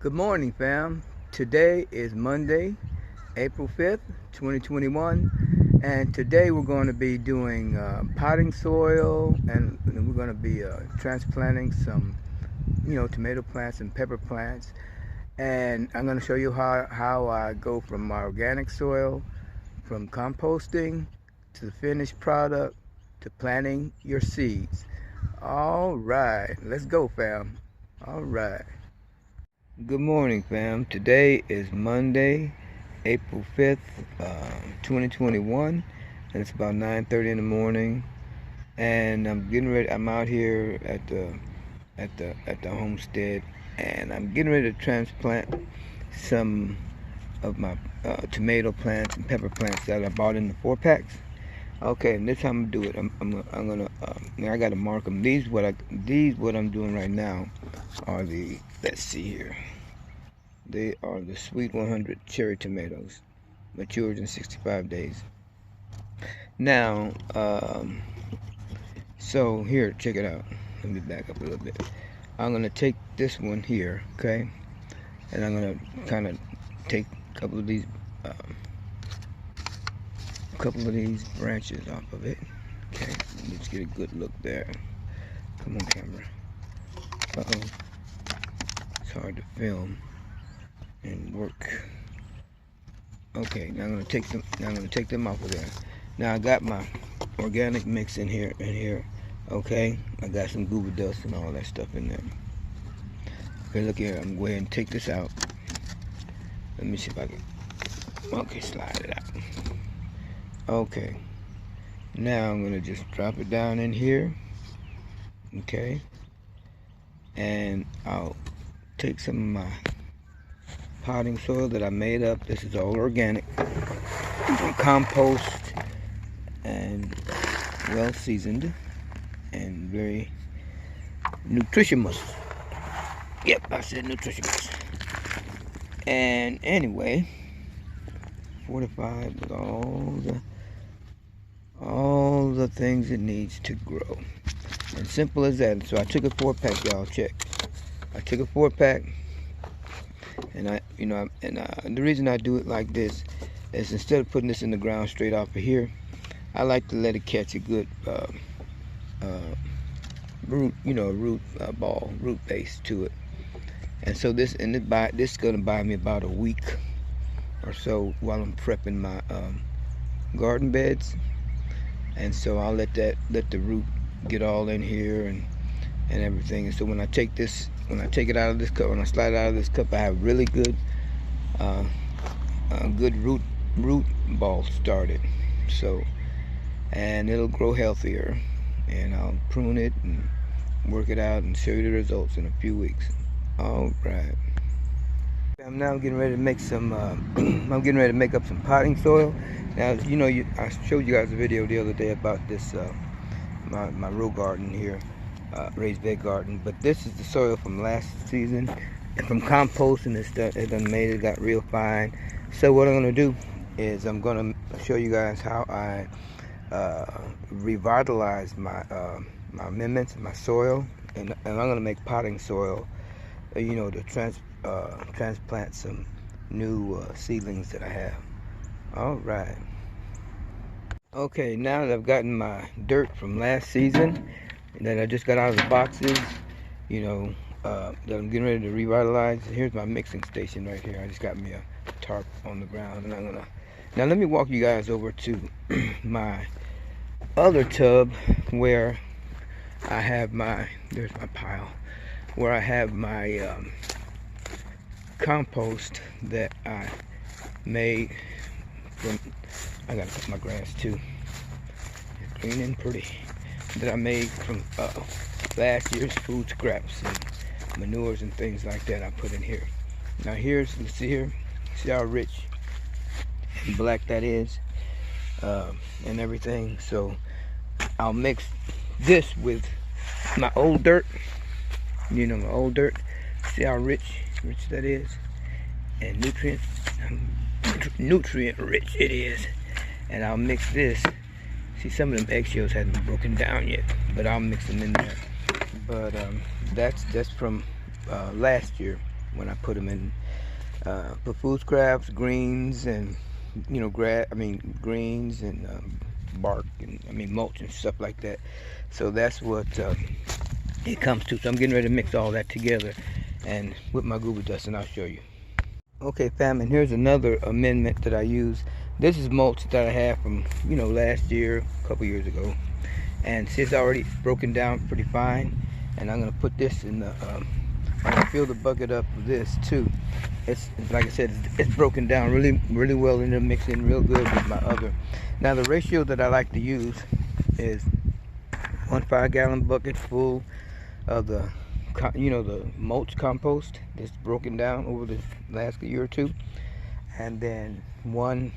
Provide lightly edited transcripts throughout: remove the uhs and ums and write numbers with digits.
Good morning, fam. Today is Monday, April 5th, 2021, and today we're going to be doing potting soil, and we're going to be transplanting some, tomato plants and pepper plants. And I'm going to show you how I go from my organic soil, from composting to the finished product to planting your seeds. All right, let's go, fam. All right. Good morning, fam. Today is Monday, April 5th, 2021, and it's about 9:30 in the morning. And I'm getting ready. I'm out here at the homestead, and I'm getting ready to transplant some of my tomato plants and pepper plants that I bought in the 4-packs. Okay, and this how I'm gonna do it. I'm gonna now I gotta mark them. These what I'm doing right now are the, let's see here. They are the Sweet 100 cherry tomatoes, matured in 65 days. Now, so here, check it out. Let me back up a little bit. I'm gonna take this one here, okay, and I'm gonna kind of take a couple of these branches off of it. Okay, let's get a good look there. Come on, camera. Uh-oh, it's hard to film and work. Okay, now I'm gonna take them off of there. Now I got my organic mix in here. Okay, I got some goober dust and all that stuff in there. Okay, look here. I'm going to go ahead and take this out. Let me see if I can. Okay, slide it out. Okay, now I'm gonna just drop it down in here. Okay, and I'll take some of my potting soil that I made up. This is all organic, compost, and well seasoned, and very nutritious. Yep, I said nutritious. And anyway, fortified with all the things it needs to grow. And simple as that. So I took a 4-pack, y'all. Check. I took a 4-pack. And the reason I do it like this is instead of putting this in the ground straight off of here, I like to let it catch a good root base to it. And so this is gonna buy me about a week or so while I'm prepping my garden beds. And so I'll let the root get all in here and everything. And so when I take it out of this cup, when I slide it out of this cup, I have really good root ball started. So, and it'll grow healthier, and I'll prune it and work it out and show you the results in a few weeks. All right. I'm now getting ready to make some. I'm getting ready to make up some potting soil. Now, I showed you guys a video the other day about this my row garden here. Raised bed garden, but this is the soil from last season, and from composting and stuff, it done made it got real fine. So what I'm gonna do is I'm gonna show you guys how I revitalize my my amendments, my soil, and I'm gonna make potting soil, to transplant some new seedlings that I have. All right. Okay, now that I've gotten my dirt from last season that I just got out of the boxes, that I'm getting ready to revitalize. Here's my mixing station right here. I just got me a tarp on the ground, and now let me walk you guys over to my other tub where I have there's my pile, where I have my compost that I made from, I gotta cut my grass too, it's green and pretty, that I made from last year's food scraps and manures and things like that I put in here. Now let's see here, see how rich and black that is, and everything. So I'll mix this with my old dirt, my old dirt. See how rich that is, and nutrient rich it is. And I'll mix this. See, some of them eggshells hadn't broken down yet, but I'll mix them in there. But that's from last year. when I put them in for food scraps, greens, and greens and bark, and mulch and stuff like that. So that's what it comes to. So I'm getting ready to mix all that together and with my goober dust, and I'll show you. Okay, fam, and here's another amendment that I use. This is mulch that I have from last year, a couple years ago, and it's already broken down pretty fine. And I'm gonna put this in the. I'm gonna fill the bucket up with this too. It's like I said, it's broken down really well, and it'll mix in real good with my other. Now the ratio that I like to use is 1 5-gallon bucket full of the the mulch compost that's broken down over the last year or two, and then 1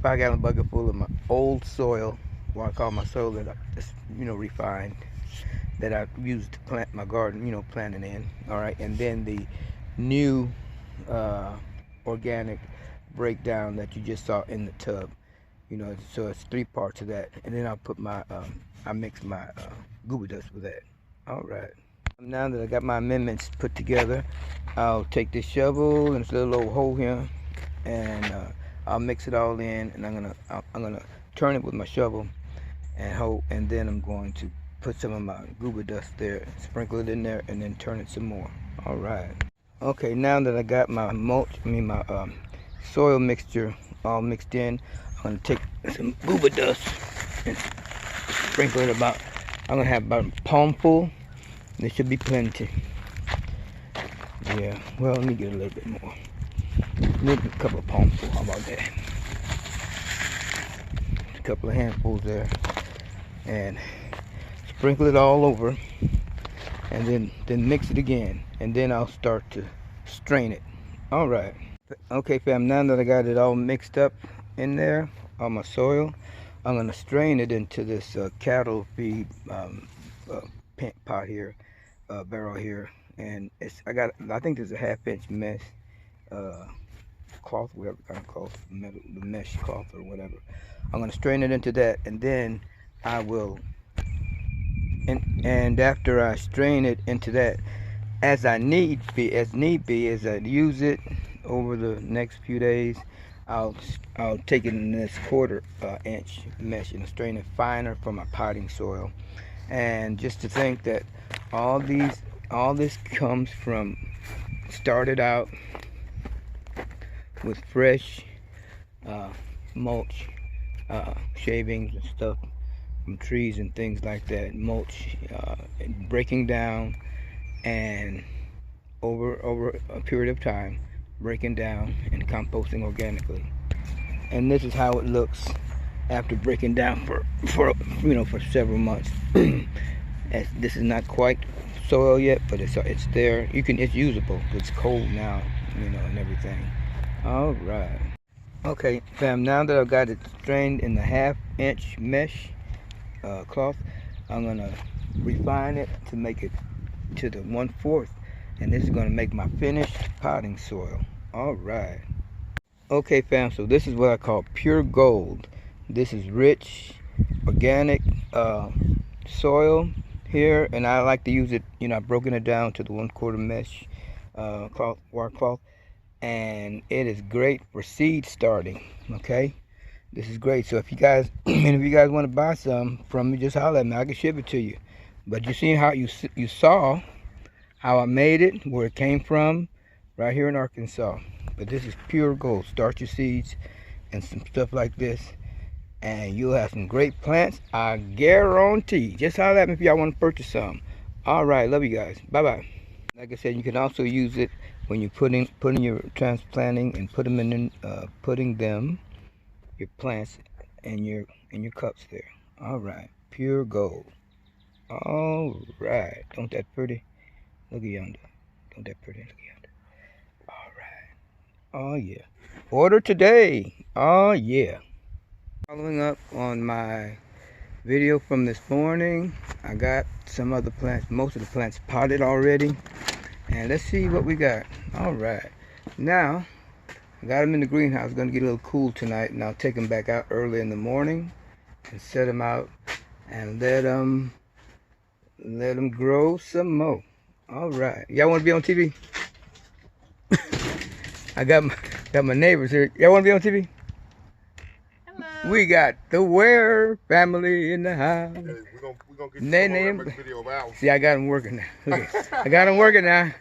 5-gallon bucket full of my old soil, what I call my soil that I just refined, that I used to plant my garden, planting in. All right, and then the new organic breakdown that you just saw in the tub. So it's 3 parts of that, and then I'll put my I mix my goober dust with that. All right. Now that I got my amendments put together, I'll take this shovel and this little old hole here, and I'll mix it all in, and I'm gonna turn it with my shovel and then I'm going to put some of my goober dust there, sprinkle it in there, and then turn it some more. All right. Okay, now that I got my my soil mixture all mixed in, I'm gonna take some goober dust and sprinkle it about. I'm gonna have about a palmful. There should be plenty. Yeah. Well, let me get a little bit more. Maybe a couple of palmfuls. How about that? A couple of handfuls there, and sprinkle it all over, and then mix it again, and then I'll start to strain it. All right. Okay, fam, now that I got it all mixed up in there on my soil, I'm gonna strain it into this cattle feed pot here, barrel here, and I think there's a 1/2-inch mesh cloth, whatever kind of cloth, the mesh cloth or whatever. I'm gonna strain it into that, and then I will, and after I strain it into that, as need be, as I use it over the next few days, I'll take it in this 1/4-inch mesh and strain it finer for my potting soil. And just to think that all this comes from, started out with fresh mulch, shavings and stuff from trees and things like that, mulch breaking down, and over a period of time breaking down and composting organically. And this is how it looks after breaking down for several months. This is not quite soil yet, but it's there. It's usable. It's cold now, and everything. All right. Okay, fam. Now that I've got it strained in the 1/2-inch mesh cloth, I'm gonna refine it to make it to the 1/4, and this is gonna make my finished potting soil. All right. Okay, fam. So this is what I call pure gold. This is rich, organic soil here, and I like to use it. I've broken it down to the 1/4 mesh cloth, wire cloth, and it is great for seed starting. Okay, this is great. So if you guys, and if you guys want to buy some from me, just holler at me. I can ship it to you. But you see how you saw how I made it, where it came from, right here in Arkansas. But this is pure gold. Start your seeds and some stuff like this, and you'll have some great plants, I guarantee. Just holler at me if y'all want to purchase some. All right, love you guys. Bye bye. Like I said, you can also use it when you're putting your transplanting, and putting your plants in your cups there. All right, pure gold. All right, don't that pretty? Look at yonder. Don't that pretty? Look at yonder. All right. Oh yeah. Order today. Oh yeah. Following up on my video from this morning, I got some other plants, most of the plants potted already, and let's see what we got. All right, now I got them in the greenhouse. Going to get a little cool tonight, and I'll take them back out early in the morning and set them out and let them grow some more. All right, y'all want to be on TV? I got my neighbors here. Y'all want to be on TV? Hello. We got the Ware family in the house. Hey, we're gonna get Name. make a video of ours. See, I got them working now. Okay. I got them working now.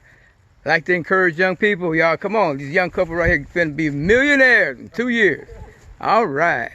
I like to encourage young people. Y'all, come on. These young couple right here finna be millionaires in 2 years. All right.